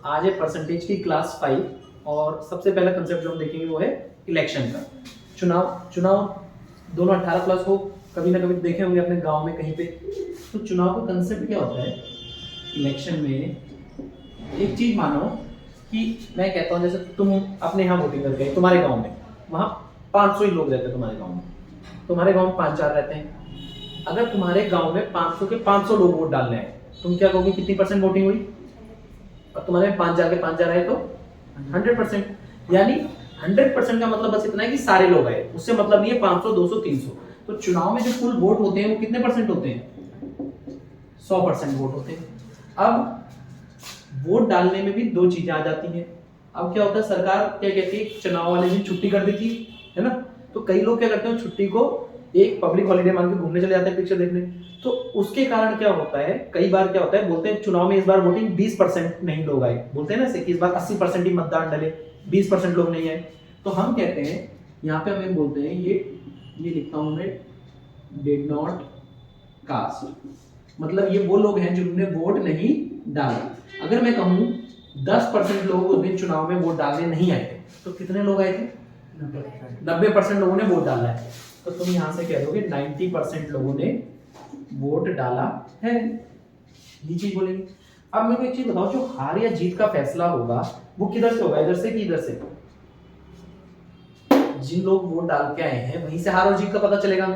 आज है परसेंटेज की क्लास 5 और सबसे पहला कंसेप्ट जो हम देखेंगे वो है इलेक्शन का। चुनाव दोनों 18 प्लस हो, कभी ना कभी देखे होंगे अपने गांव में कहीं पे। तो चुनाव का कंसेप्ट क्या होता है इलेक्शन में। एक चीज मानो कि मैं कहता हूँ जैसे तुम अपने यहाँ वोटिंग करके गए, तुम्हारे गाँव में वहाँ 500 ही लोग रहते हैं, तुम्हारे गाँव में 5-4 रहते हैं। अगर तुम्हारे गाँव में 500 के 500 लोग वोट डालने आए, तुम क्या कहोगे कितनी परसेंट वोटिंग हुई? और तुम्हारे 5,000 के 5,000 आए तो 100%। यानी 100% का मतलब बस इतना है कि सारे लोग आए, उससे मतलब नहीं है 500, 200, 300। तो चुनाव में जो कुल वोट होते हैं वो कितने परसेंट होते हैं? 100% वोट होते हैं। अब वोट डालने में भी दो चीजें आ जाती हैं। अब क्या होता है, सरकार क्या कहती है चुनाव वाले दिन छुट्टी कर देती है ना। तो कई लोग क्या करते हैं छुट्टी को एक पब्लिक हॉलीडे मान के घूमने चले जाते हैं पिक्चर देखने। तो उसके कारण क्या होता है, कई बार क्या होता है बोलते हैं चुनाव में इस बार वोटिंग 20% नहीं लोग आए, बोलते हैं ना कि इस बार 80% ही मतदान डले, 20% लोग नहीं आए। तो हम कहते हैं यहाँ पे हमें बोलते हैं ये लिखता हूं मैं डिड नॉट कास्ट, मतलब ये वो लोग हैं जिन्होंने वोट नहीं डाला। अगर मैं कहूं 10% लोग उस दिन चुनाव में वोट डालने नहीं आए थे, तो कितने लोग आए थे? 90% लोगों ने वोट डाला है। तो तुम यहां से कह दोगे 90% लोगों ने वोट डाला है, ये चीज बोलेंगे। अब मेरे को एक चीज बताओ, जो हार या जीत का फैसला होगा वो किधर से होगा, इधर से कि इधर से? जिन लोग वोट डाल के आए हैं वहीं से हार और जीत का पता चलेगा।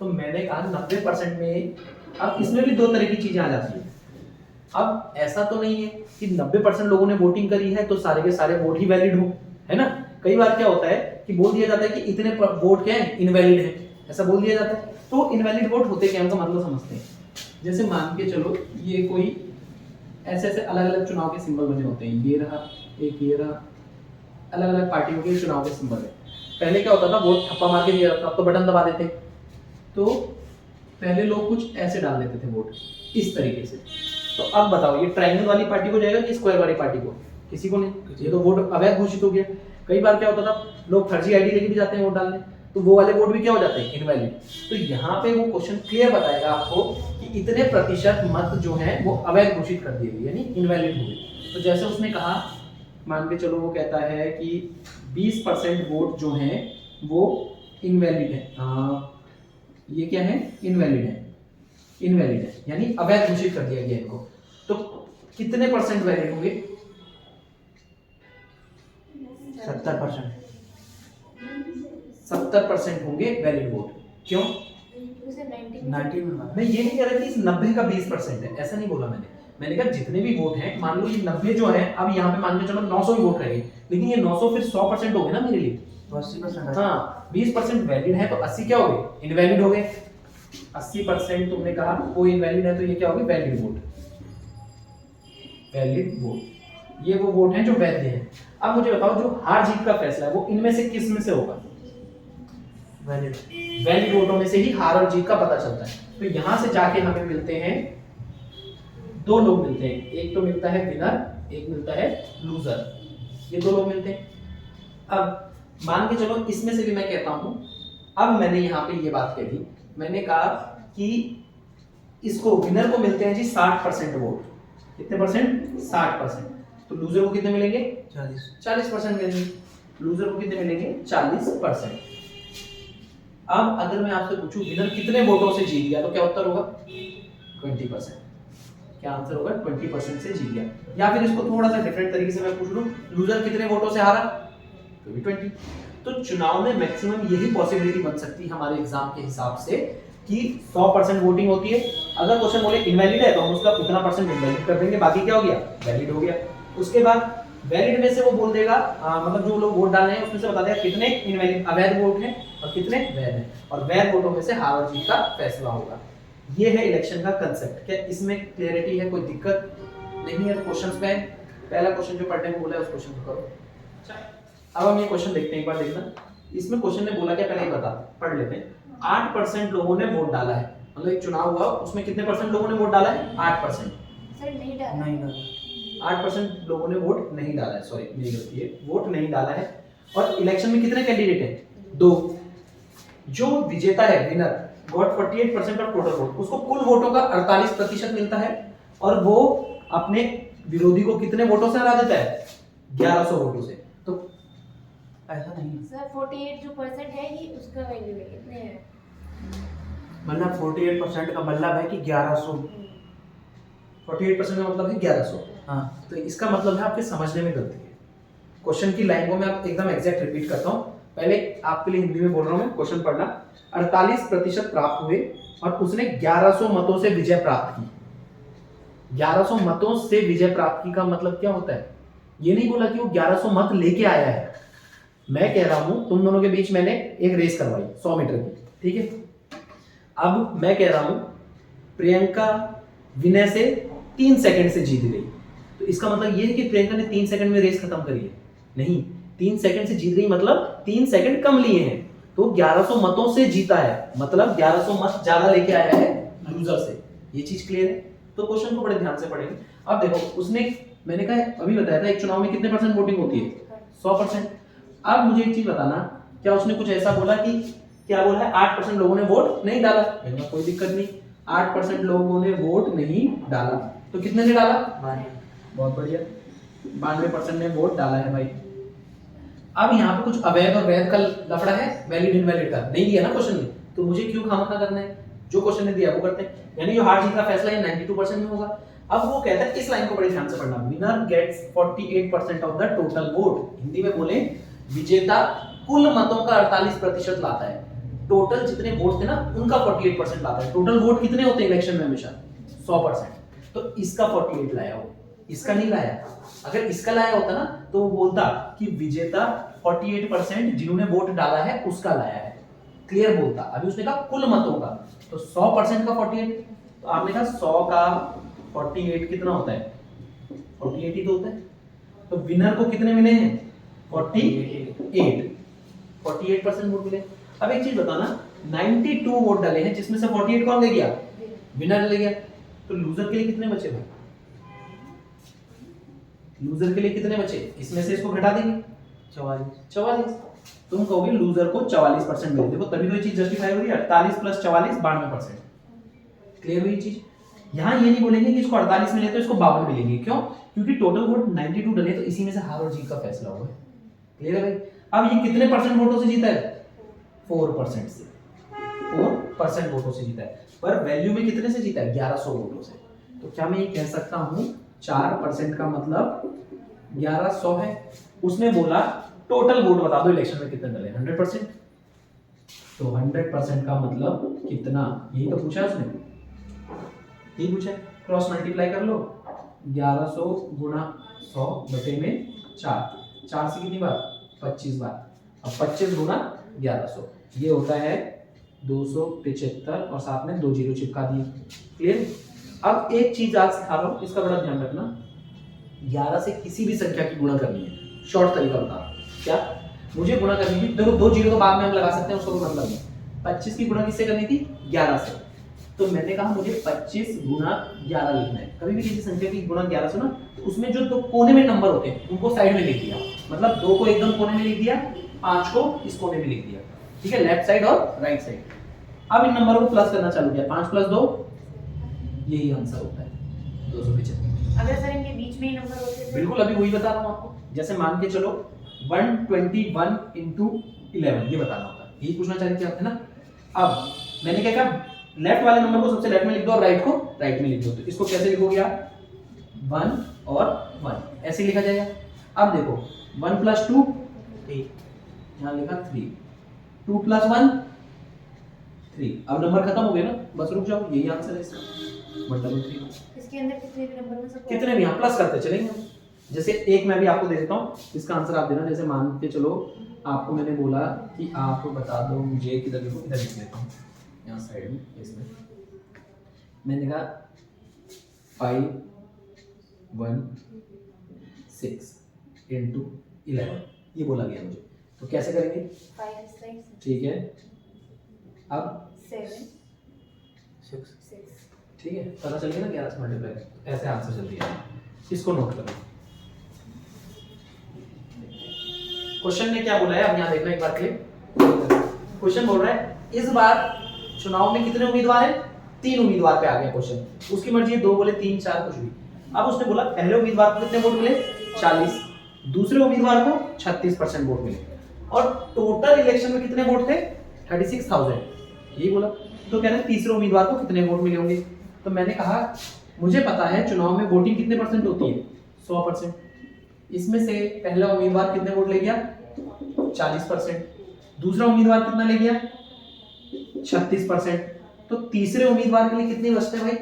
तो मैंने कहा 90% में। अब इसमें भी दो तरह की चीजें आ जाती है। अब ऐसा तो नहीं है कि 90% लोगों ने वोटिंग करी है तो सारे के सारे वोट ही वैलिड हो, है ना। कई बार क्या होता है कि बोल दिया जाता है कि इतने वोट क्या है इनवैलिड है, ऐसा बोल दिया जाता है। तो इनवैलिड वोट होते क्या, उनका मतलब समझते हैं। जैसे मान के चलो ये कोई ऐसे ऐसे अलग अलग चुनाव के सिंबल बने होते हैं, ये रहा एक, ये रहा, अलग अलग पार्टियों के चुनाव के सिंबल है। पहले क्या होता था वोट थप्पा मार के दिया जाता, अब तो बटन दबा देते। तो पहले लोग कुछ ऐसे डाल देते थे वोट इस तरीके से। तो अब बताओ ये ट्रायंगल वाली पार्टी को जाएगा कि स्क्वायर वाली पार्टी को? किसी को नहीं, ये तो वोट अवैध घोषित हो गया। कई बार क्या होता था लोग फर्जी आईडी लेके भी जाते हैं वोट डालने, तो वो वाले वोट भी क्या हो जाते हैं इनवैलिड। तो यहाँ पे वो क्वेश्चन क्लियर बताएगा आपको कि इतने प्रतिशत मत जो है वो अवैध घोषित कर दिए गए यानी इनवैलिड हो गए। तो जैसे उसने कहा, मान के चलो वो कहता है कि 20% वोट जो है वो इनवैलिड है। ये क्या है? इनवैलिड है यानी अवैध घोषित कर दिया गया इनको। तो कितने परसेंट वैलिड होंगे? 70% होंगे वैलिड वोट। क्यों? 90 में मैं ये नहीं कह रहा कि इस 90 का 20% है, ऐसा नहीं बोला मैंने कहा जितने भी वोट हैं, मान लो ये 90 जो है, अब यहाँ पे मान के चलो 900 ही वोट रहे, लेकिन ये 900 फिर 100% हो गए ना मेरे लिए, तो 80%। हाँ 20% वैलिड है तो 80 क्या हो गए? इनवैलिड हो गए। 80% तुमने कहा वो इनवैलिड है, तो ये क्या होगी? Valid vote. ये वो वोट हैं जो वैध हैं। अब मुझे बताओ जो हार जीत का फैसला है वो इनमें से किस में से होगा? वैलिड वोटों में से ही हार और जीत का पता चलता है। तो यहां से जाके हमें मिलते हैं दो लोग मिलते हैं, एक तो मिलता है विनर, एक मिलता है लूजर। ये दो लोग मिलते हैं। अब मान के चलो इसमें से भी मैं कहता हूं, अब मैंने यहाँ पे ये बात कही, मैंने कहा कि इसको विनर को मिलते हैं जी 60% वोट। कितने परसेंट? 60%। तो लूजर को कितने मिलेंगे? 40% मिलेंगे। लूजर को कितने मिलेंगे? 40%। अब अगर मैं आपसे पूछूं विनर कितने वोटों से जीत गया, तो क्या उत्तर होगा? 20%। क्या आंसर होगा? 20% से जीत गया। या फिर इसको थोड़ा सा डिफरेंट तरीके से मैं पूछ लूं, लूजर कितने वोटों से हारा? तो भी 20। तो चुनाव में मैक्सिमम यही पॉसिबिलिटी बन सकती है हमारे एग्जाम के हिसाब से कि 100% वोटिंग होती है। अगर क्वेश्चन बोले इनवैलिड है तो हम उसका उतना परसेंट इनवैलिड कर देंगे, बाकी क्या हो गया? वैलिड हो गया। उसके बाद वैलिड में से वो बोल देगा मतलब जो लोग वोट डाल रहे हैं उसमें से बता देगा कितने इनवैलिड अवैध वोट हैं और कितने वैध हैं, और वैध वोटों में से हार और जीत का फैसला होगा। ये है इलेक्शन का कंसेप्ट। क्या इसमें क्लियरिटी है? कोई दिक्कत नहीं है? तो क्वेश्चंस पे पहला क्वेश्चन जो पढ़ने को बोला है उस क्वेश्चन को करो। अब हम ये क्वेश्चन देखते हैं, एक बार देखना। इसमें क्वेश्चन ने बोला क्या, पहले ही बता पढ़ लेते हैं। 8% लोगों ने वोट डाला है, मतलब एक चुनाव हुआ उसमें कितने परसेंट लोगों ने वोट डाला है? 8%। सर नहीं डाला। 8% लोगों ने वोट नहीं डाला है, सॉरी मेरी गलती है, वोट नहीं डाला है। और इलेक्शन में कितने कैंडिडेट हैं? 2। जो विजेता है winner got 48% of total vote, उसको कुल वोटों का 48% मिलता है और वो अपने विरोधी को कितने वोटों से हरा देता है? 1100 वोटों से। तो ऐसा नहीं सर 48 जो परसेंट है ये उसका वैल्यू है कितने है? मतलब 48% का मतलब है कि 1100। 48% का मतलब है 1100। हाँ तो इसका मतलब है आपके समझने में गलती है। क्वेश्चन की लाइन को मैं आप एकदम एग्जैक्ट रिपीट करता हूँ, पहले आपके लिए हिंदी में बोल रहा हूँ मैं, क्वेश्चन पढ़ना। 48% प्राप्त हुए और उसने 1100 मतों से विजय प्राप्त की। 1100 मतों से विजय प्राप्त की का मतलब क्या होता है? ये नहीं बोला कि वो 1100 मत लेके आया है। मैं कह रहा हूं तुम दोनों के बीच मैंने एक रेस करवाई 100 मीटर की, ठीक है। अब मैं कह रहा हूं प्रियंका विनय से 3 सेकंड से जीत गई, तो इसका मतलब ये है कि प्रियंका ने 3 सेकंड में रेस खत्म करी है? नहीं, 3 सेकंड से जीत गई मतलब 3 सेकंड कम लिए हैं, तो 1100 मतों से जीता है, मतलब 1100 मत ज्यादा लेके आया है लूजर से। ये चीज क्लियर है? तो क्वेश्चन को बड़े ध्यान से पढ़ेंगे। अब देखो, उसने, मैंने कहा अभी बताया था, एक चुनाव में कितने परसेंट वोटिंग होती है? 100%। अब मुझे एक चीज बताना, क्या उसने कुछ ऐसा बोला कि, क्या बोला है 8% लोगों ने वोट नहीं डाला? मैंने कहा कोई दिक्कत नहीं, 8% लोगों ने वोट नहीं डाला, तो कितने ने डाला? बहुत बढ़िया, 92% ने वोट डाला है भाई। अब यहाँ पे कुछ अवैध और वैध का लफड़ा है, वैलिड इनवैलिड का नहीं दिया ना क्वेश्चन में, तो मुझे क्यों खामखा करना है? जो क्वेश्चन ने दिया वो करते हैं, यानी जो हार जीत का फैसला है 92% में होगा। अब वो कहता है, इस लाइन को बड़े ध्यान से पढ़ना, winner gets 48% of the total vote. Hindi में बोले, विजेता कुल मतों का 48% लाता है। टोटल जितने वोट थे ना उनका 48% लाता है। टोटल वोट कितने होते हैं इलेक्शन में? हमेशा 100%। तो इसका 48 लाया वो, इसका नहीं लाया। अगर इसका लाया होता ना तो वो बोलता कि विजेता 48% जिन्होंने वोट डाला है उसका लाया है, क्लियर बोलता। अभी उसने कहा कुल मतों का, तो 100% का 48, तो आपने कहा 100 का 48 कितना होता है? 48 ही तो होता है। तो विनर को कितने मिले हैं? 48, 48% वोट मिले। अब एक चीज बताना, 92 वोट डाले हैं जिसमें से 48 कौन ले गया? विनर ले गया। तो लूजर के लिए कितने बचे भाई? लूजर के लिए कितने बचे? इसमें से इसको घटा देंगे, 44। तुम कहोगे लूजर को 44% मिले, देखो तभी तो ये चीज जस्टिफाई हो रही है। 48 + 44 92%। क्लियर हुई चीज? यहाँ ये नहीं बोलेंगे कि इसको 48 मिले तो इसको 52 मिलेंगे, क्यों? क्योंकि टोटल वोट 92 डले, तो इसी में से हार और जीत का फैसला हुआ है। क्लियर है भाई? अब ये कितने परसेंट वोटों से जीता है? 4% से, 4% वोटों से जीता है। पर वैल्यू में कितने से जीता है? 1100 वोटों से। तो क्या मैं ये कह सकता हूं 4% का मतलब 1100 है? उसने बोला टोटल वोट बता दो इलेक्शन में कितने डले, 100%। तो 100% का मतलब कितना, यही तो पूछा है उसने, यही पूछा है। क्रॉस मल्टीप्लाई कर लो, 1100 गुणा 100 बटे में 4, 4 से कितनी बार? 25 बार। अब 25 गुणा 1100, ये होता है 275 और साथ में 2 जीरो चिपका दिए। क्लियर? अब एक चीज आज सिखा रहा हूं, इसका बड़ा ध्यान रखना, 11 से किसी भी संख्या की गुणा करनी है, शॉर्ट तरीका बता रहा हूं। क्या? मुझे गुणा करनी थी, देखो 2 जीरो तो बाद में हम लगा सकते हैं, उसको मतलब नहीं। 25 की गुणा किससे करनी थी? 11 से। तो मैंने कहा मुझे 25 गुणा 11 लिखना है। कभी भी किसी संख्या की गुणा 11 से ना, तो उसमें जो 2 कोने में नंबर होते हैं उनको साइड में लिख दिया, मतलब 2 को एकदम कोने में लिख दिया, 5 को इस कोने में लिख दिया, ठीक है, लेफ्ट साइड और राइट साइड। अब इन नंबरों को प्लस करना चालू किया, 5 + 2, यही आंसर होता है 275। अगर सर इनके बीच में ही नंबर होते तो? बिल्कुल, अभी वही बता रहा हूं आपको। जैसे मान के चलो 121 × 11, ये बताना होता है, यही पूछना चाहिए क्या है ना। अब मैंने क्या कहा, लेफ्ट वाले नंबर को सबसे लेफ्ट में लिख दो और राइट को राइट में लिख दो। तो इसको कैसे लिखोगे आप? 1 और 1 ऐसे लिखा जाएगा। अब देखो 1 + 2 3, यहाँ लिखा 3, 2 + 1 3। अब नंबर खत्म हो गए ना, बस रुक जाओ, यही आंसर है इसका, 133। इसके अंदर कितने भी नंबर में सब कितने भी, यहाँ प्लस करते चलेंगे। जैसे एक मैं भी आपको दे देता हूँ, इसका आंसर आप देना। जैसे मान के चलो आपको मैंने बोला कि आप बता दो मुझे, किधर लिखो, इधर लिख लेता हूँ, यहाँ साइड में, इसमें मैंने कहा 5 1 6 × 11, ये बोला गया मुझे। तो कैसे करेंगे? 5 इस साइड से, ठीक है, अब 7 6 6। ठीक है, पता चल गया ना 11 से मल्टीप्लाई, ऐसे आंसर जल्दी है। इसको नोट करो। क्वेश्चन ने क्या बोला है, अब यहाँ देखना एक बार क्लिक। क्वेश्चन बोल रहा है इस बार चुनाव में कितने उम्मीदवार हैं? 3 उम्मीदवार पे आ गया क्वेश्चन। उसकी मर्जी है 2 बोले 3 4 कुछ भी। अब उसने बोला पहले उम्मीदवार को कितने वोट मिले 40, दूसरे उम्मीदवार को 36% वोट मिले और टोटल इलेक्शन में कितने वोट थे 36,000, यही बोला। तो कह रहे हैं तीसरे उम्मीदवार को कितने वोट मिले होंगे। तो मैंने कहा मुझे पता है चुनाव में वोटिंग कितने परसेंट होती है 100%, इसमें से पहला उम्मीदवार कितने वोट ले गया 40%, दूसरा उम्मीदवार कितना ले गया 36%, तो तीसरे उम्मीदवार के लिए कितने बचते हैं भाई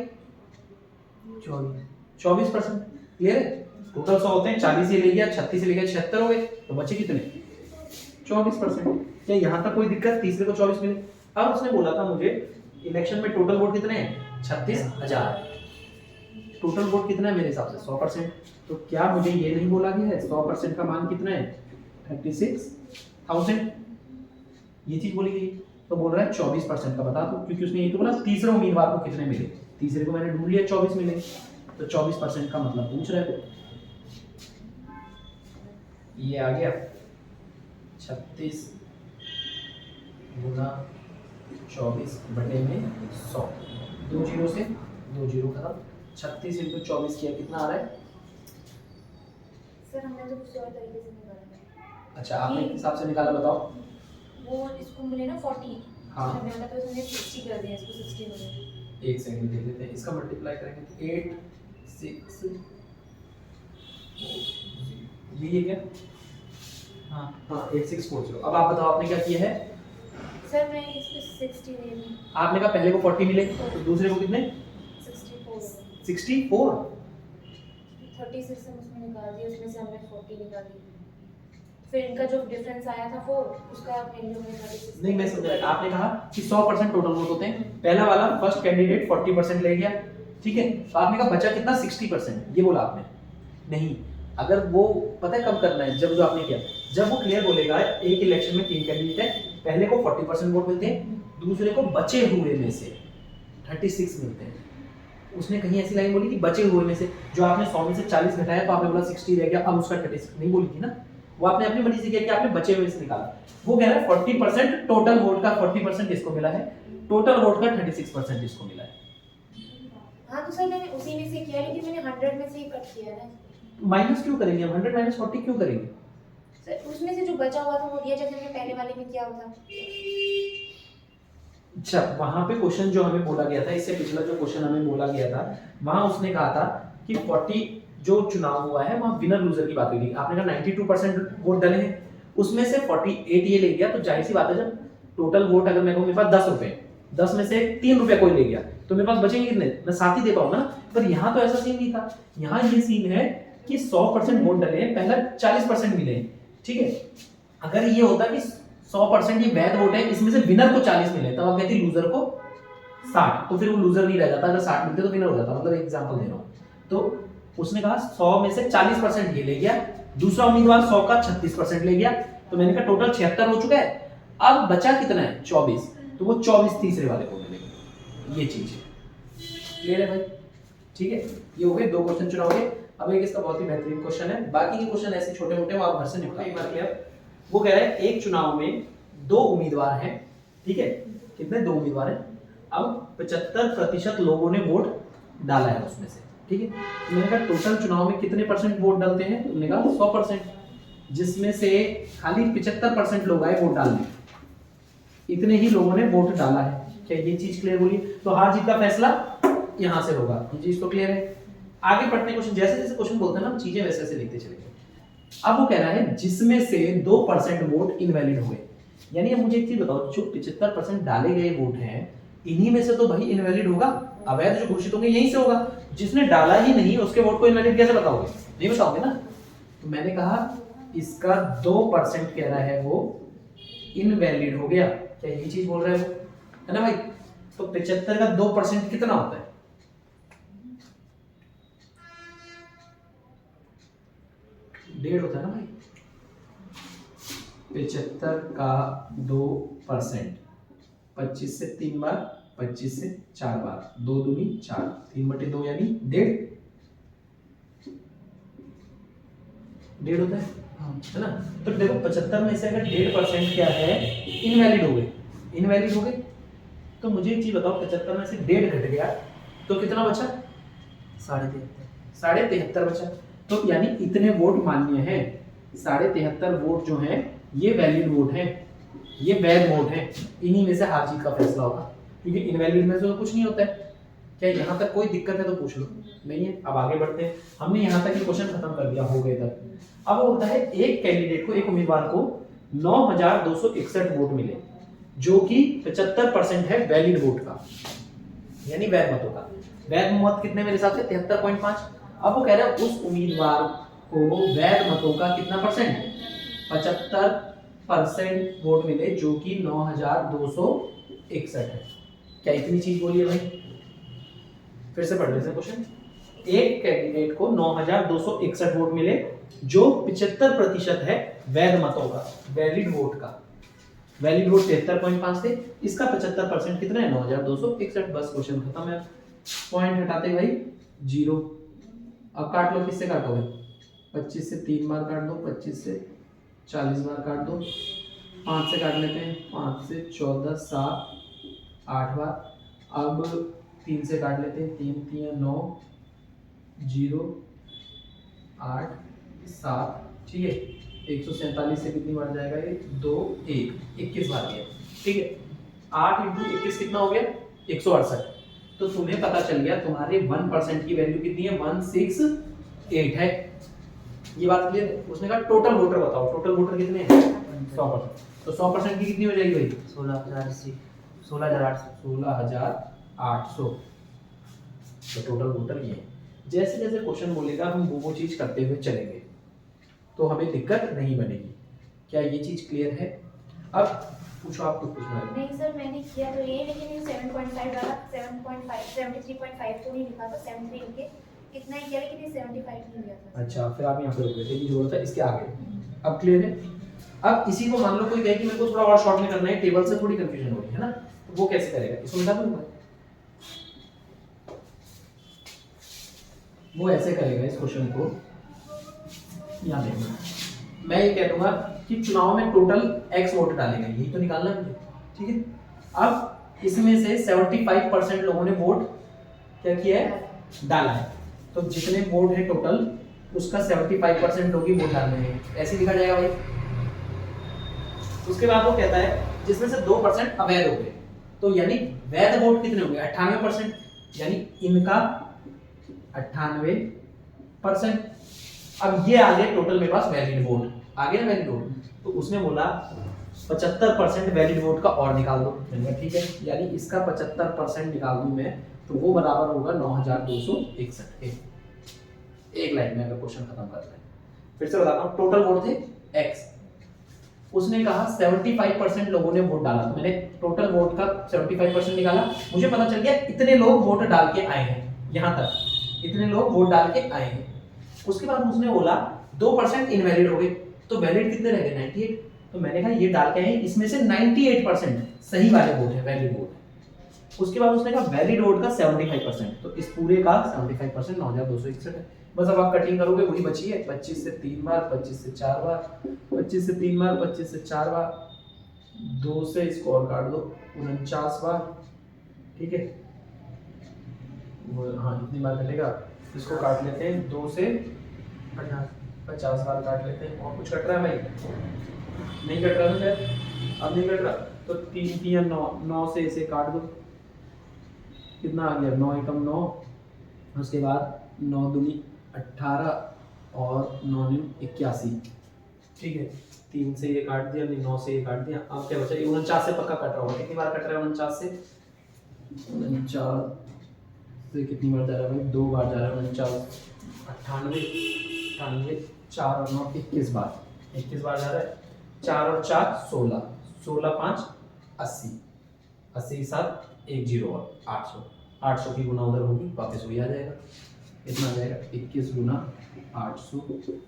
24%। क्लियर है, टोटल 100 होते हैं, 40 ये ले गया, 36 ये ले गया, 76 हो गए, तो बचे कितने 24%। क्या यहाँ तक कोई दिक्कत, तीसरे को 24 मिले। अब उसने बोला था मुझे इलेक्शन में टोटल वोट कितने हैं 36,000, टोटल वोट कितना है मेरे हिसाब से 100%, तो क्या मुझे ये नहीं बोला गया है 100% का मान कितना है 36,000, ये चीज बोली गई। तो बोल रहा है 24% का बता दो, क्योंकि उसने ये तो बोला तीसरे उम्मीदवार को कितने मिले, तीसरे को मैंने ढूंढ लिया 24 मिले, तो 24% का मतलब पूछ रहे थे। ये आ गया 36 गुना 24 बटे में 100, 2 जीरो से 2 जीरो खत्म, 36 इंटू 24 किया कितना आ रहा है। सर हमने तो कुछ और तरीके से निकाला। अच्छा आपने किस हिसाब से निकाला बताओ। वो इसको मिले ना 40, हाँ। हमने वाला तो उसने 60 कर दिया, इसको 60 हो गया। एक सेकंड में देख लेते हैं, इसका मल्टीप्लाई करेंगे तो 8 6 ये क्या, हाँ हाँ 8640। अब आप बताओ आपने क्या किया है। सर मैं इसको 60 दे दी, आपने कहा पहले को 40 मिले, तो दूसरे को कितने 64 64, 36 हम उसमें निकाल दिए, उसमें से हमने 40 निकाल दी, फिर इनका जो डिफरेंस आया था 4 उसका वैल्यू हमने 36। नहीं मैं समझ रहा, आपने कहा कि 100% टोटल वोट होते हैं, पहला वाला फर्स्ट कैंडिडेट 40% ले गया, ठीक है, तो आपने कहा बचा कितना 60%, ये बोला आपने। नहीं, अगर वो पता है कब करना है, जब जो आपने किया, जब वो क्लियर बोलेगा एक इलेक्शन में 3 कैंडिडेट है, पहले को 40% वोट मिलते हैं, दूसरे को बचे हुए में से 36 मिलते हैं। उसने कहीं ऐसी लाइन बोली कि बचे हुए में से, जो आपने 100 में से 40 घटाया तो आपने बोला 60 रह गया, अब उसका 36 नहीं बोली थी ना, वो आपने अपनी मर्जी से किया कि आपने बचे हुए से निकाला। वो कह रहा है 40% टोटल वोट का 40% इसको मिला है, टोटल वोट का 36% इसको मिला है। हाँ तो सर मैंने उसी में से किया, लेकिन मैंने 100 में से ही कट किया ना। माइनस क्यों करेंगे हम, 100 माइनस 40 क्यों करेंगे। सर उसमें से जो बचा हुआ था वो दिया, जैसे हमने पहले वाले में किया था। अच्छा वहां पे क्वेश्चन जो हमें बोला गया था, इससे पिछला जो क्वेश्चन हमें बोला गया था, वहां उसने कहा था कि 40 जो चुनाव हुआ है वहां विनर लूजर की बात हुई थी। आपने कहा 92% वोट डाले हैं, उसमें से 48 ये ले गया, तो जाहिर सी बात है जब टोटल वोट अगर मैं कहूं मेरे पास 10 रुपए, 10 में से 3 रुपए कोई ले गया, तो मेरे पास बचेंगे कितने, मैं 7 ही दे पाऊंगा ना। पर यहाँ तो ऐसा सीन नहीं था, यहाँ ये सीन है कि 100% वोट डले हैं, पहला 40% मिले हैं, ठीक है। अगर ये होता कि 100% ये वैध वोट है, इसमें से विनर को 40 मिले, तब आप कहते लूजर को 60, तो फिर वो लूजर नहीं रह जाता, अगर 60 मिलते तो विनर हो जाता, मतलब एग्जांपल दे रहा हूं। तो उसने कहा 100 में से 40% ये ले गया, दूसरा उम्मीदवार 100 का 36% ले गया, तो मैंने कहा टोटल 76 हो चुका है, अब बचा कितना है 24, तो वो 24 तीसरे वाले को मिलेगा, ये चीज है। क्लियर है भाई, ठीक है। ये हो गए 2 क्वेश्चन चुनाव के। अब एक इसका बहुत ही बेहतरीन क्वेश्चन है, बाकी के क्वेश्चन ऐसे छोटे मोटे आप घर से निपटा एक बार क्लियर। वो कह रहा है एक चुनाव में 2 उम्मीदवार हैं, ठीक है, कितने 2 उम्मीदवार हैं, अब 75% लोगों ने वोट डाला है उसमें से, ठीक है। तो मैंने कहा टोटल चुनाव में कितने % वोट डालते हैं, तुमने कहा 100%, जिसमें से खाली 75% लोग आए वोट डालने, इतने ही लोगों ने वोट डाला है। क्या ये चीज क्लियर बोली, तो हार जीत का फैसला यहां से होगा, ये चीज तो क्लियर है। आगे पढ़ते क्वेश्चन, जैसे जैसे क्वेश्चन बोलते हैं ना चीजें वैसे वैसे लिखते चलेंगे। अब वो कह रहा है जिसमें से 2% वोट इनवैलिड हुए, यानी अब मुझे एक चीज बताओ, जो 75% डाले गए वोट हैं इन्हीं में से तो भाई इनवैलिड होगा, अवैध जो घोषित होंगे यहीं से होगा, जिसने डाला ही नहीं उसके वोट को इनवैलिड कैसे बताओगे, नहीं बताओगे ना। तो मैंने कहा इसका 2% कह रहा है वो इनवैलिड हो गया, क्या यही चीज बोल रहा है वो, है ना भाई। तो 75 का 2% कितना होता है, डेढ़ होता है ना भाई। 75 का 2%, 25 से 3 बार, 25 से 4 बार, 2 दूनी 4, 3/2 यानी 1.5 होता है, है ना। तो देखो 75 में से अगर 1.5% क्या है, इनवैलिड हो गए, इनवैलिड हो गए, तो मुझे एक चीज बताओ 75 में से 1.5 घट गया तो कितना बचा, 73, 73.5 बचा। तो यानी इतने वोट मान्य हैं, 73.5 वोट जो हैं ये वैलिड वोट हैं, ये वैध वोट हैं। इन्हीं में से हार जीत का फैसला होगा, क्योंकि इनवैलिड में से तो कुछ नहीं होता है। क्या यहाँ तक कोई दिक्कत है तो पूछ लो, नहीं है। अब आगे बढ़ते हैं, हमने यहाँ तक ये क्वेश्चन खत्म कर दिया, हो गए तक। अब वो होता है एक कैंडिडेट को, एक उम्मीदवार को 9,261 वोट मिले, जो कि 75% है वैलिड वोट का, यानी वैध मतों का। वैध मत कितने मेरे हिसाब से 73.5। अब वो कह रहा है उस उम्मीदवार को वैध मतों का कितना परसेंट, 75% वोट मिले, जो कि 9,261 है। क्या इतनी चीज बोली है भाई? फिर से पढ़ लेते हैं क्वेश्चन। एक कैंडिडेट को 9,261 वोट मिले, जो 75% है वैध मतों का, वैलिड वोट का। वैलिड वोट 73.5 थे, इसका 75% कितना है, 9,261। बस क्वेश्चन खत्म है। पॉइंट हटाते भाई 0। अब काट लो, किससे काटोगे? 25 से 3 बार काट दो, 25 से 40 बार काट दो, 5 से काट लेते हैं, 5 से 14, 7, 8 बार। अब 3 से काट लेते हैं, 3 3 9, 0 8 7, ठीक है। 147 से कितनी बार जाएगा ये, 2 1, 21 बार गया, ठीक है। 8 × 21 कितना हो गया, 168। तो तुम्हें पता चल गया तुम्हारे 1% की वैल्यू कितनी है, 168 है। ये बात क्लियर है? उसने कहा टोटल वोटर बताओ, टोटल वोटर कितने हैं, 100%। तो 100% की कितनी हो जाएगी भाई, 16,800। तो टोटल वोटर ये है। जैसे जैसे क्वेश्चन बोलेगा हम वो चीज करते हुए चलेंगे, तो हमें दिक्कत नहीं बनेगी। क्या ये चीज क्लियर है? अब पूछो, आप कुछ पूछना है? नहीं सर, मैंने किया तो ये, लेकिन ये 7.5 डाला, 7.5 73.5 तो नहीं लिखा था, 73 लिखे, कितना ही किया, लेकिन ये 75 नहीं लिया था। अच्छा, फिर आप यहाँ पे रुक गए थे, जरूरत है इसके आगे। अब क्लियर है? अब इसी को मान लो कोई कहे कि मेरे को थोड़ा और शॉर्ट में करना है, टेबल से थोड़ी कंफ्यूजन हो रही है ना, तो वो कैसे करेगा? इसको बता दूंगा, वो ऐसे करेगा इस क्वेश्चन को। यहाँ देखना, मैं ये कह दूंगा कि चुनाव में टोटल x वोट डालेगा, यही तो निकालना है मुझे, ठीक है। अब इसमें से 75% लोगों ने वोट क्या किया है, डाला है। तो जितने वोट है टोटल, उसका 75% लोग ही वोट डालने हैं, ऐसे लिखा जाएगा भाई। उसके बाद वो कहता है जिसमें से 2% अवैध हो गए, तो यानी वैध वोट कितने हो गए, 98%, यानी इनका 98%। अब ये आ गए टोटल मेरे पास वैलिड वोट, आ गया ना वैलिड वोट। तो उसने बोला 75% वैलिड वोट का और निकाल दो। मैंने कहा ठीक है, यानी इसका 75% निकाल दूं मैं, तो वो बराबर होगा 9,261 के। एक लाइन में अगर क्वेश्चन खत्म कर रहे हैं, फिर से बताता हूँ। टोटल वोट थे x, उसने कहा 75% लोगों ने वोट डाला, तो मैंने टोटल वोट का 75% निकाला। मुझे पता चल गया इतने लोग वोट डाल के आए हैं, यहाँ तक इतने लोग वोट डाल के आए हैं। उसके बाद उसने बोला 2% इनवैलिड हो गए, तो वैलिड कितने रह गए, 98। तो मैंने कहा ये डाल के आए, इसमें से 98% सही वाले वोट है, वैलिड वोट है। उसके बाद उसने कहा वैलिड वोट का 75%, तो इस पूरे का 75% 9,261 है। बस अब आप कटिंग करोगे, वही बची है, 25 से 3 बार, 25 से 4 बार, 25 से 3 बार, 25 से 4 बार, 2 से इसको और काट दो, 49 बार, ठीक है। वो हाँ इतनी बार कटेगा, इसको काट लेते हैं 2 से 50 बार काट लेते हैं। और कुछ कट रहा है भाई, नहीं कट रहा है, अब नहीं कट रहा, तो 3 3 9, 9 से इसे काट दो, कितना आ गया, 9 एकम 9, उसके बाद 9 दूनी 18 और 9 न्यू 81, ठीक है। 3 से ये काट दिया, नहीं 9 से ये काट दिया। अब क्या बचा, 49 से पक्का कट रहा होगा। कितनी बार कट रहा है 49 से, 49 से कितनी बार जा रहा है भाई, 2 बार जा रहा है। 49 98 98, 4 और 9 21 बार, 21 बार जा रहा है। 4 और 4 16, 16 5 80, 80 के साथ 1 0 और 800, 800 की गुना उधर होगी, वापस वही आ जाएगा। कितना आ जाएगा, 21 गुना 800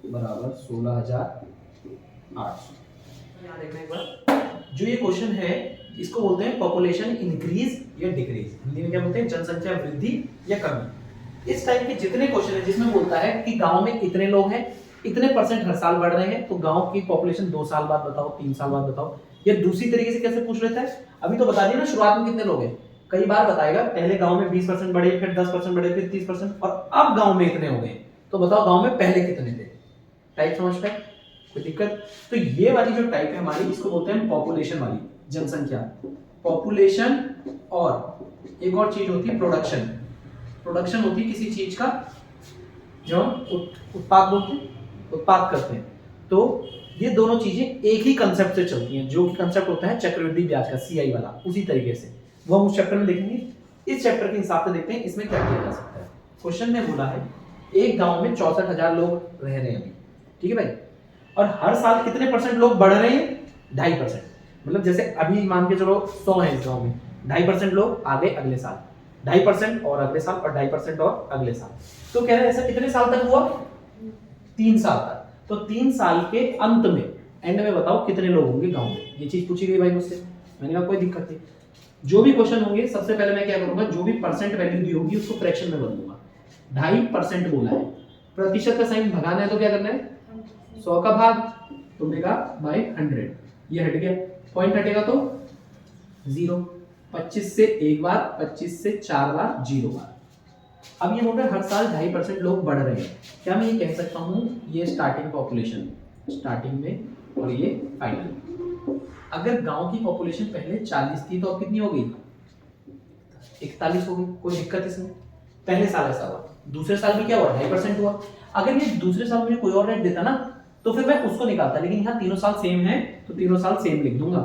बराबर 16,800। यहाँ देखना एक बार, जो ये क्वेश्चन है इसको बोलते हैं पॉपुलेशन इंक्रीज या डिक्रीज, हिंदी में क्या बोलते हैं, जनसंख्या वृद्धि या कमी। इस टाइप के जितने क्वेश्चन है जिसमें बोलता है कि गांव में इतने लोग हैं, इतने % हर साल बढ़ रहे हैं, तो गांव की पॉपुलेशन 2 साल बाद बताओ, 3 साल बाद बताओ। ये दूसरी तरीके से कैसे पूछ लेता है, अभी तो बता दिया ना शुरुआत में कितने लोग हैं, कई बार बताएगा पहले गांव में 20% बढ़े, फिर 10% बढ़े, फिर 30%, और अब गांव में इतने हो गए। तो बताओ गांव में पहले कितने थे। टाइप समझ पाए, कोई दिक्कत। तो ये वाली जो टाइप है हमारी, इसको बोलते हैं पॉपुलेशन वाली, जनसंख्या, पॉपुलेशन। और एक और चीज होती है प्रोडक्शन। प्रोडक्शन होती है किसी चीज का जो हम उत्पाद बोलते हैं, उत्पाद करते हैं। तो ये दोनों चीजें एक ही कंसेप्ट से चलती हैं, जो कि कंसेप्ट होता है चक्रवृद्धि ब्याज का, सीआई वाला। उसी तरीके से वो हम उस चैप्टर में देखेंगे। इस चैप्टर के हिसाब से देखते हैं इसमें क्या किया जा सकता है। क्वेश्चन में बोला है एक गांव में 64,000 लोग रह रहे हैं अभी, ठीक है भाई, और हर साल कितने परसेंट लोग बढ़ रहे हैं, 2.5%। मतलब जैसे अभी मान के चलो 100 है इस गांव में, 2.5% लोग आ गए अगले साल, 2.5% और अगले साल, और 2.5% और अगले साल। तो कह रहे हैं ऐसा कितने साल तक हुआ, 3 साल तक। तो 3 साल के अंत में, एंड में बताओ कितने लोग होंगे गांव में। ये चीज पूछी गई भाई मुझसे, मैंने कहा कोई दिक्कत नहीं। जो भी क्वेश्चन होंगे सबसे पहले मैं क्या करूंगा, जो भी परसेंट वैल्यू दी होगी उसको फ्रैक्शन में बदलूंगा। 2.5% बोला है, प्रतिशत का साइन भगाना है तो क्या करना है, 100 का भाग, तुमने कहा बाय 100, ये हट गया, पॉइंट हटेगा तो 0, 25 से एक बार, 25 से 4 बार, 0 बार। अब ये बोल रहे हैं हर साल 2.5% लोग बढ़ रहे हैं। क्या मैं ये कह सकता हूँ ये स्टार्टिंग पॉपुलेशन, स्टार्टिंग में, और ये फाइनल। अगर गांव की पॉपुलेशन पहले 40 थी तो अब कितनी हो गई, 41 हो गई। कोई दिक्कत इसमें, पहले साल ऐसा हुआ, दूसरे साल में क्या हुआ, 2.5% हुआ। अगर ये दूसरे साल में कोई और रेट देता ना तो फिर मैं उसको निकालता, लेकिन यहाँ तीनों साल सेम है तो तीनों साल सेम लिख दूंगा।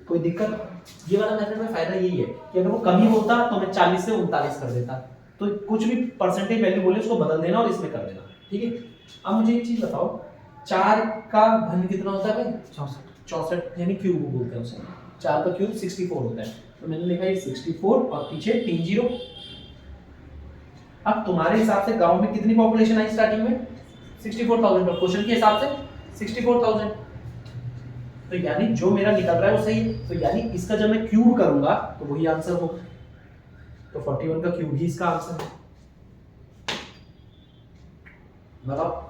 कोई दिक्कत। ये वाला मेथड में फायदा यही है कि अगर वो कमी होता तो मैं 40 से 39 कर देता। तो कुछ भी परसेंटेज वैल्यू बोले उसको बदल देना और इसमें कर देना, ठीक है। अब मुझे एक चीज बताओ, 4 का घन कितना होता है भाई, 64 यानी क्यूब बोलते हैं उसे। 4 का क्यूब 64 होता है। तो मैंने लिखा ये 64 और पीछे 3 0। अब तुम्हारे हिसाब से गांव में कितनी पॉपुलेशन आई स्टार्टिंग में, 64,000। और क्वेश्चन के हिसाब से 64,000। तो यानी जो मेरा निकल रहा है वो सही है। तो यानी इसका जब मैं क्यूब करूंगा तो वही आंसर होगा। तो 41 का क्यूब ही इसका आंसर है। बताओ।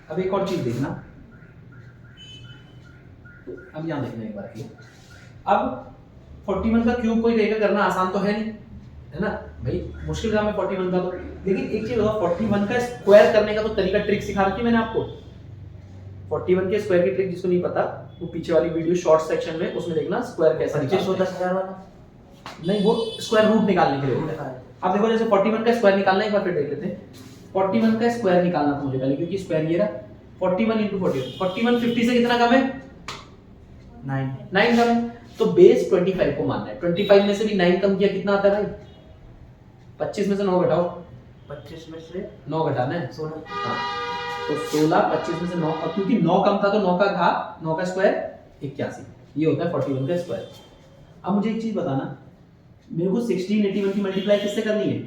अब एक और चीज देखना, अब यहां देखना एक बार। अब 41 का क्यूब कोई कहेगा करना आसान तो है नहीं, है ना भाई, मुश्किल काम है 41 का तो। लेकिन एक चीज बताओ, 41 का स्क्वायर करने का तो तरीका, ट्रिक सिखा रखी मैंने आपको। 41 के स्क्वायर की ट्रिक जिसको नहीं पता वो पीछे वाली वीडियो शॉर्ट सेक्शन में, उसमें देखना स्क्वायर कैसा निकालते हैं। 25,000 वाला नहीं, वो स्क्वायर रूट निकालने के लिए होता है। अब देखो जैसे 41 का स्क्वायर निकालना, एक बार फिर देख लेते हैं। 41 का स्क्वायर निकालना था मुझे पहले, क्योंकि स्क्वायर ये रहा 41 × 41। 41 50 से कितना कम है, 9 कम है। तो बेस 25 को मानना है। 25 में से भी 9 कम किया कितना आता है भाई, 25 में से 9 घटाओ, 25 में से 9 घटाना है 16। हाँ, तो 16, 25 में से 9, और क्योंकि 9 कम था तो 9 का घात, 9 का स्क्वायर 81, ये होता है 41 का स्क्वायर। अब मुझे एक चीज बताना, मेरे को 1681 की मल्टीप्लाई किससे करनी है,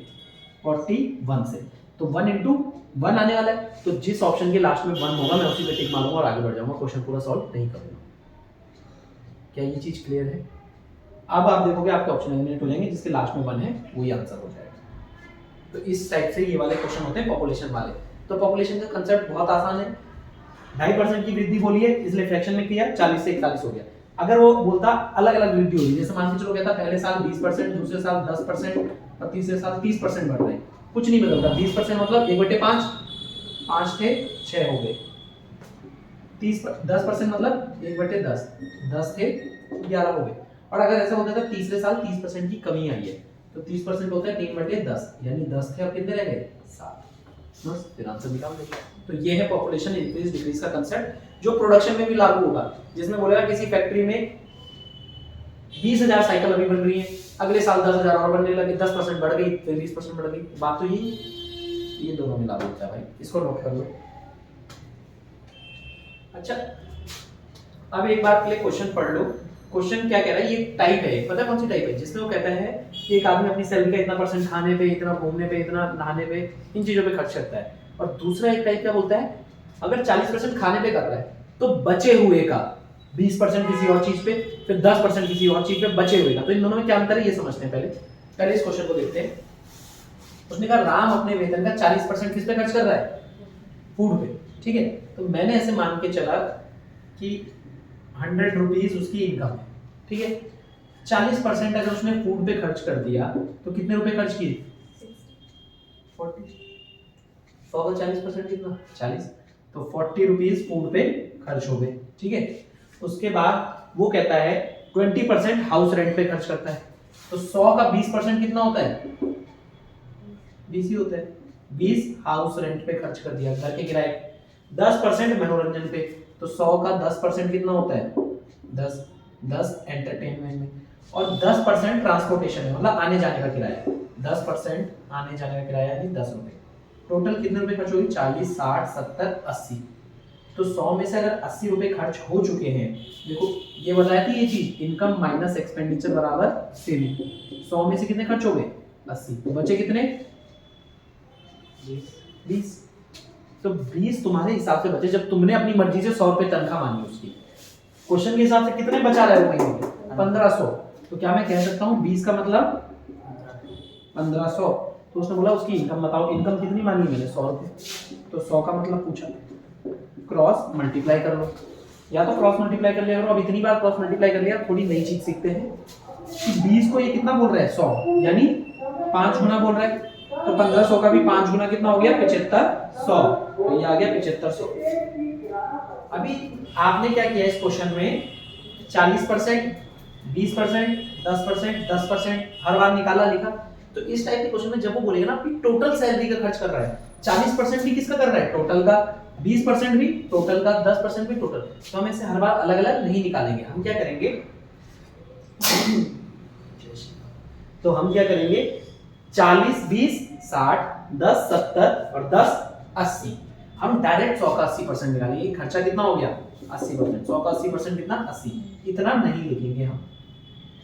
41 से। तो 1 × 1 आने वाला है, तो जिस ऑप्शन के लास्ट में 1 होगा मैं उसी पे टिक मारूंगा और आगे बढ़ जाऊंगा, क्वेश्चन पूरा सॉल्व नहीं करूंगा। क्या ये चीज क्लियर है? अब आप देखोगे आपके ऑप्शन एलिमिनेट हो जाएंगे, जिसके लास्ट में 1 है वही आंसर हो जाएगा। तो इस टाइप से ये वाले क्वेश्चन होते हैं पॉपुलेशन वाले। तो पॉपुलेशन का कंसेप्ट बहुत आसान है। 2.5% की वृद्धि बोली है, इसलिए फ्रैक्शन में किया, 40 से 41 हो गया। अगर वो बोलता अलग अलग वृद्धि होगी, जैसे मान के चलो कहता पहले साल 20%, दूसरे साल 10% और तीसरे साल 30% बढ़ रहे हैं, कुछ नहीं बदलता। 20% मतलब 1/5, 5 थे 6 हो गए। 10% मतलब 1/10, 10 थे 11 हो गए। और अगर ऐसा होता था तीसरे साल 30% की कमी आई है, तो 30% होता है 3/10, यानी 10 थे और कितने रह गए, 7। बस फिर आंसर निकाल देंगे। तो ये है पॉपुलेशन इंक्रीज डिक्रीज का कंसेप्ट, जो प्रोडक्शन में भी लागू होगा। जिसमें बोलेगा किसी फैक्ट्री में 20,000 साइकिल अभी बन रही है, अगले साल 10,000 और बनने लगे, 10% बढ़ गई, फिर 20% बढ़ गई। बात तो यही, ये दोनों में लागू होता है भाई, इसको नोट कर लो। अच्छा, अब एक बार के लिए क्वेश्चन पढ़ लो। क्वेश्चन क्या कह रहा है, ये टाइप है, पता है कौन सी टाइप है, जिसमें वो कहता है कि एक आदमी अपनी सैलरी का इतना परसेंट खाने पे, इतना घूमने पे, इतना नहाने पे, इन चीजों पे खर्च करता है। और दूसरा एक टाइप क्या बोलता है, अगर 40% खाने पे कर रहा है तो बचे हुए का 20% किसी और चीज पे, फिर 10% किसी और चीज पे, बचे हुए का। तो इन दोनों में क्या अंतर है ये समझते हैं। पहले इस क्वेश्चन को देखते हैं। उसने कहा राम अपने वेतन का 40% किस पे खर्च कर रहा है, फूड पे, ठीक है। तो मैंने ऐसे मान के चला कि 100 रुपीज उसकी इनकम है, ठीक है। 40% अगर उसने फूड पे खर्च कर दिया तो कितने रुपए खर्च किए? 40। 100 का 40% कितना? 40। तो 40 रुपीज फूड पे खर्च हो गए, ठीक है। उसके बाद वो कहता है 20% हाउस रेंट पे खर्च करता है। तो 100 का 20% कितना होता है? 20 ही होता है। 20 हाउस रेंट पे खर्च कर दिया, घर के किराए। 10% मनोरंजन पे, तो 100 का 10% कितना होता है? 10 एंटरटेनमेंट में, और 10% ट्रांसपोर्टेशन में, मतलब आने जाने का किराया। 10% आने जाने का किराया यानी 10 रुपए। टोटल कितने रुपए खर्च होगी? 40, 60, 70, 80। तो 100 में से अगर 80 रुपए खर्च हो चुके हैं, देखो ये बताया थी ये चीज, इनकम माइनस एक्सपेंडिचर बराबर सेविंग। 100 में से कितने खर्च हो गए? 80। तो बचे कितने? 20। तो 20 तुम्हारे हिसाब से बचे जब तुमने अपनी मर्जी से 100 रुपए तनख्वाह मांगी उसकी। क्वेश्चन के हिसाब से कितने बचा रहे हो महीने में? 1500। तो क्या मैं कह सकता हूँ 20 का मतलब 1500। तो उसने बोला उसकी इनकम बताओ। इनकम कितनी मांगी मैंने? 100 रुपए। तो 100 का मतलब पूछा, क्रॉस मल्टीप्लाई कर लो, या तो क्रॉस मल्टीप्लाई कर लिया करो। अब इतनी बार क्रॉस मल्टीप्लाई कर लिया, थोड़ी नई चीज सीखते हैं कि 20 को ये कितना बोल रहा है? 100, यानी 5 गुना बोल रहा है। तो 1500 का भी 5 गुना कितना हो गया? 7500। तो ये आ गया 7500। अभी आपने क्या किया इस क्वेश्चन में? 40%, 20%, 10%, 10% हर बार निकाला, लिखा। तो इस टाइप के क्वेश्चन में जब वो बोलेगा ना अपनी टोटल सैलरी का खर्च कर रहा है, 40% भी किसका कर रहा है? टोटल का। 20% भी टोटल का, 10% भी टोटल। तो हम ऐसे हर बार अलग अलग नहीं निकालेंगे। हम क्या करेंगे? तो हम क्या करेंगे? 40, 20, 60, 10, 70 और 10, 80। हम डायरेक्ट 100 का 80% निकालेंगे। खर्चा कितना हो गया? 80%। 100 का 80% कितना? 80। इतना नहीं लिखेंगे हम,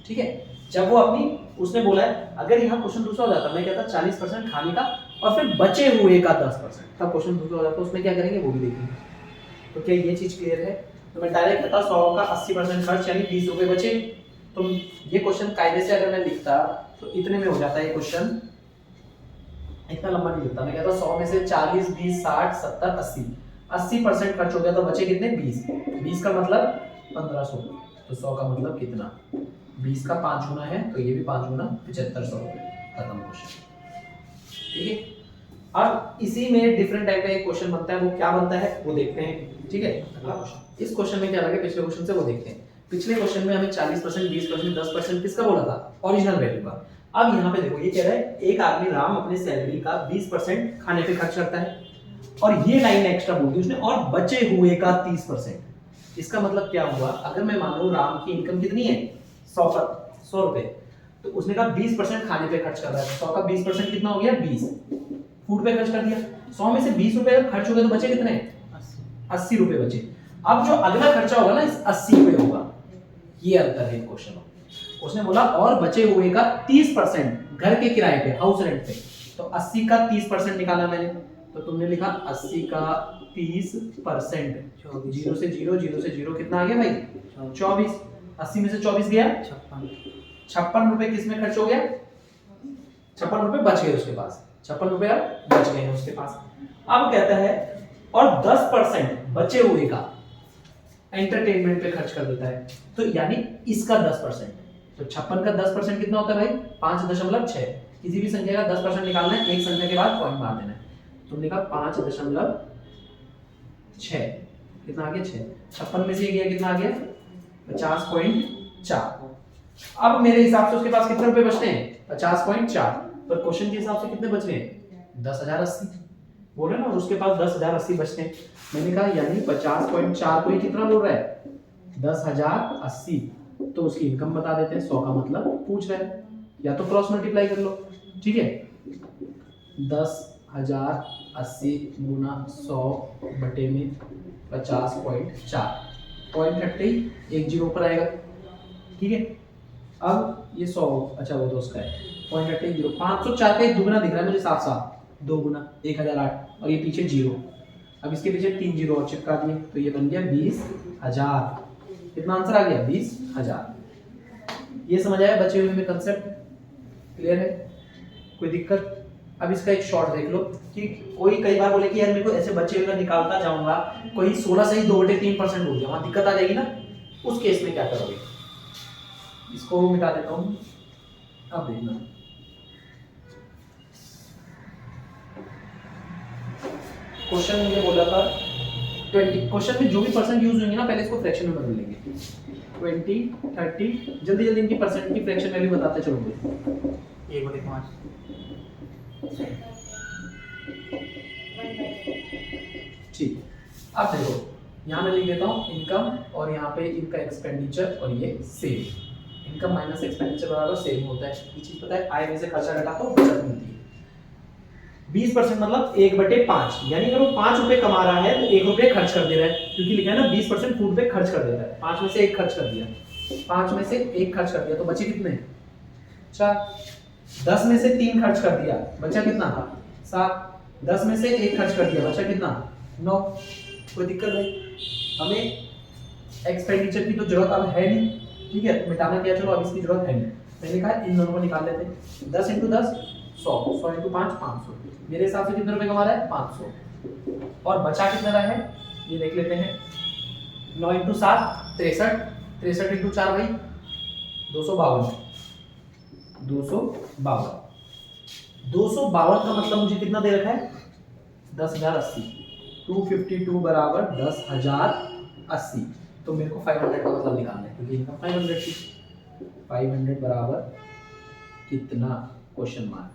ठीक है। जब वो अपनी, उसने बोला है, अगर यहाँ क्वेश्चन दूसरा हो जाता, मैं कहता 40% खाने का और फिर बचे हुए का 10%, तब क्वेश्चन दूसरा हो जाता, उसमें क्या करेंगे वो भी देखेंगे। तो क्या ये चीज क्लियर है? तो मैं डायरेक्ट कहता 100 का 80% खर्च यानी 20 रुपए बचे। तो ये क्वेश्चन कायदे से अगर मैं लिखता तो इतने में हो जाता है क्वेश्चन, इतना लंबा नहीं लिखता। मैं कहता 100 में से 40, 20, 60, 70, 80, 80% खर्च हो गया तो बचे कितने? 20। 20 का मतलब 1500। तो 100 का मतलब कितना? 20 का 5 गुना है, तो ये भी 5 गुना 7500 रुपए। खत्म क्वेश्चन, ठीक है। अब इसी में डिफरेंट टाइप का एक क्वेश्चन बनता है, वो क्या बनता है वो देखते हैं, ठीक है। अगला क्वेश्चन, इस क्वेश्चन में क्या लगा पिछले क्वेश्चन से वो देखते हैं। पिछले क्वेश्चन में हमें 40%, 20%, 10% किसका बोला था? ओरिजिनल वैल्यू का। अब यहाँ पे देखो ये कह रहा है एक आदमी राम अपने सैलरी का 20% खाने पे खर्च करता है, और ये लाइन एक्स्ट्रा बोल दी उसने, और बचे हुए का 30%। इसका मतलब क्या हुआ? अगर मैं मानूं राम की इनकम कितनी है? 100 रुपए, तो उसने कहा 20% खाने पे खर्च कर रहा है। 100 का 20% कितना हो गया? 20 फूड पे खर्च कर दिया। 100 में से 20 रुपए अगर खर्च हो गए तो बचे कितने? 80 रुपए बचे। अब जो अगला खर्चा होगा ना इस 80 पे होगा। ये अंतर है क्वेश्चन में। उसने बोला और बचे हुए का 30% घर के किराए पे, हाउस रेंट पे। तो 80 का 30% निकाला मैंने, तो तुमने लिखा 80 का 30%। 0 से 0, 0 से 0 कितना आ गया भाई? 24। 80 में से 24 गया 56 रुपए। किस में खर्च हो गया? 56 रुपए बच गए उसके पास। 56 रुपए अब बच गए हैं उसके पास। अब कहता है और 10% बचे हुए का एंटरटेनमेंट पे खर्च कर देता है, तो यानी इसका 10%। तो 56 का 10% कितना होता है भाई? 5.6। किसी भी संख्या का 10% निकालना है, एक संख्या के बाद पॉइंट मार देना है। तुमने कहा 5.6 कितना आ गया? 6। 56 में से ये गया कितना आ गया? 50.4। अब मेरे हिसाब से उसके पास कितने रुपए बचते हैं? 50.4। पर क्वेश्चन के हिसाब से कितने बच रहे हैं? 10,080 बोल रहे ना, और उसके पास 10,080 बचते हैं। मैंने कहा यानी 50.4 को ये कितना बोल रहा है? 10,080। तो उसकी इनकम बता देते हैं। 100 का मतलब पूछ रहा है, या तो क्रॉस मल्टीप्लाई कर लो, ठीक है। 10,080 गुना 100 बटे में 50.4, पॉइंट हटते ही एक जीरो पर आएगा, ठीक है। अब ये 100, अच्छा वो तो उसका है, पॉइंट हटते ही जीरो। 504 का एक दुगना दिख रहा है मुझे साफ साफ, 2 गुना 1008, और ये पीछे जीरो। अब इसके पीछे 3 जीरो और चिपका दिए, तो ये बन गया 20,000। कितना आंसर आ गया? 20,000। ये समझ आया बचे हुए में कंसेप्ट? क्लियर है? कोई दिक्कत? अब इसका एक शॉर्ट देख लो कि कोई कई बार बोले कि यार मेरे को ऐसे बचे हुए का निकालता जाऊंगा, कोई 16 से ही 2/3% हो गया, वहां दिक्कत आ जाएगी ना, उस केस में क्या करोगे? इसको मिटा देता हूँ। अब देखना, क्वेश्चन मुझे बोला था 20, क्वेश्चन में जो भी परसेंट यूज होंगे ना पहले इसको फ्रैक्शन में बदल लेंगे। 20, 30, जल्दी जल्दी इनकी परसेंट की फ्रैक्शन वैल्यू बताते चलोगे। 1/5 ठीक है, अब देखो यहाँ मैं लिख देता हूँ इनकम और यहाँ पे इनका एक्सपेंडिचर और ये सेव। इनकम माइनस एक्सपेंडिचर बराबर सेव होता है। ये चीज पता है, आय में से खर्चा घटा तो बचत मिलती है। 20% मतलब 1/5, यानी अगर वो 5 रुपए कमा रहा है तो 1 रुपए खर्च कर दे रहा है, क्योंकि लिखा है ना 20% फूड पे खर्च कर देता है। 5 में से 1 खर्च कर दिया, 5 में से 1 खर्च कर दिया तो बचे कितने? 4। 10 में से 3 खर्च कर दिया, बचा कितना? 7। 10 में से 1 खर्च कर दिया, बचा कितना? 9। कोई दिक्कत नहीं, हमें एक्सपेंडिचर की तो जरूरत अब है नहीं, ठीक है, तो मिटाना क्या, चलो अब इसकी जरूरत है नहीं। मैंने कहा इन दोनों को निकाल लेते हैं। 10 × 10 100, 100 × 5 500। मेरे हिसाब से कितने रुपए कमा रहा है? 500। और बचा कितना रहा है ये देख लेते हैं। 9 × 7 63, 63 × 4 भाई 252। 252 का मतलब मुझे कितना दे रखा है? 10,080। 252 बराबर 10,080। तो मेरे को 500 का मतलब निकालना है, क्योंकि इनकम 500 थी। 500 बराबर कितना? Question mark.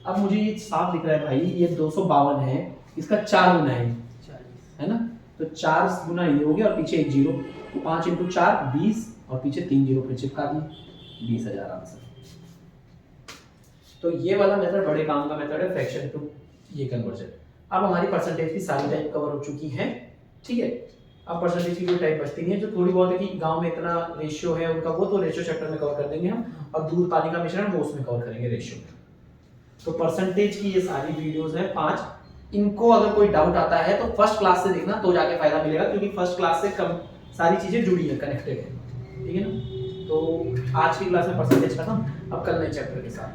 अब मुझे ये साफ दिख रहा है भाई, ये 252 है, इसका 4 गुना है ना, तो 4 गुना ये हो गया और पीछे एक जीरो। 5 × 4 20 और पीछे 3 जीरो फिर चिपका दिए, 20,000 आंसर। तो ये वाला मेथड बड़े काम का मेथड है, फ्रैक्शन टू ये कन्वर्जन। अब हमारी परसेंटेज की सारी टाइप कवर हो चुकी हैं, ठीक है। अब परसेंटेज की कोई टाइप बचती नहीं है, जो थोड़ी बहुत है कि गांव में इतना रेशियो है उनका, वो तो रेशियो चैप्टर में कवर कर देंगे हम, और दूध पानी का मिश्रण वो उसमें कवर करेंगे रेशियो में। तो परसेंटेज की ये सारी वीडियोस हैं 5। इनको अगर कोई डाउट आता है तो फर्स्ट क्लास से देखना, तो जाके फायदा मिलेगा, क्योंकि फर्स्ट क्लास से कम सारी चीजें जुड़ी है, कनेक्टेड है, ठीक है ना। तो आज की क्लास में परसेंटेज खत्म, अब कल नए चैप्टर के साथ।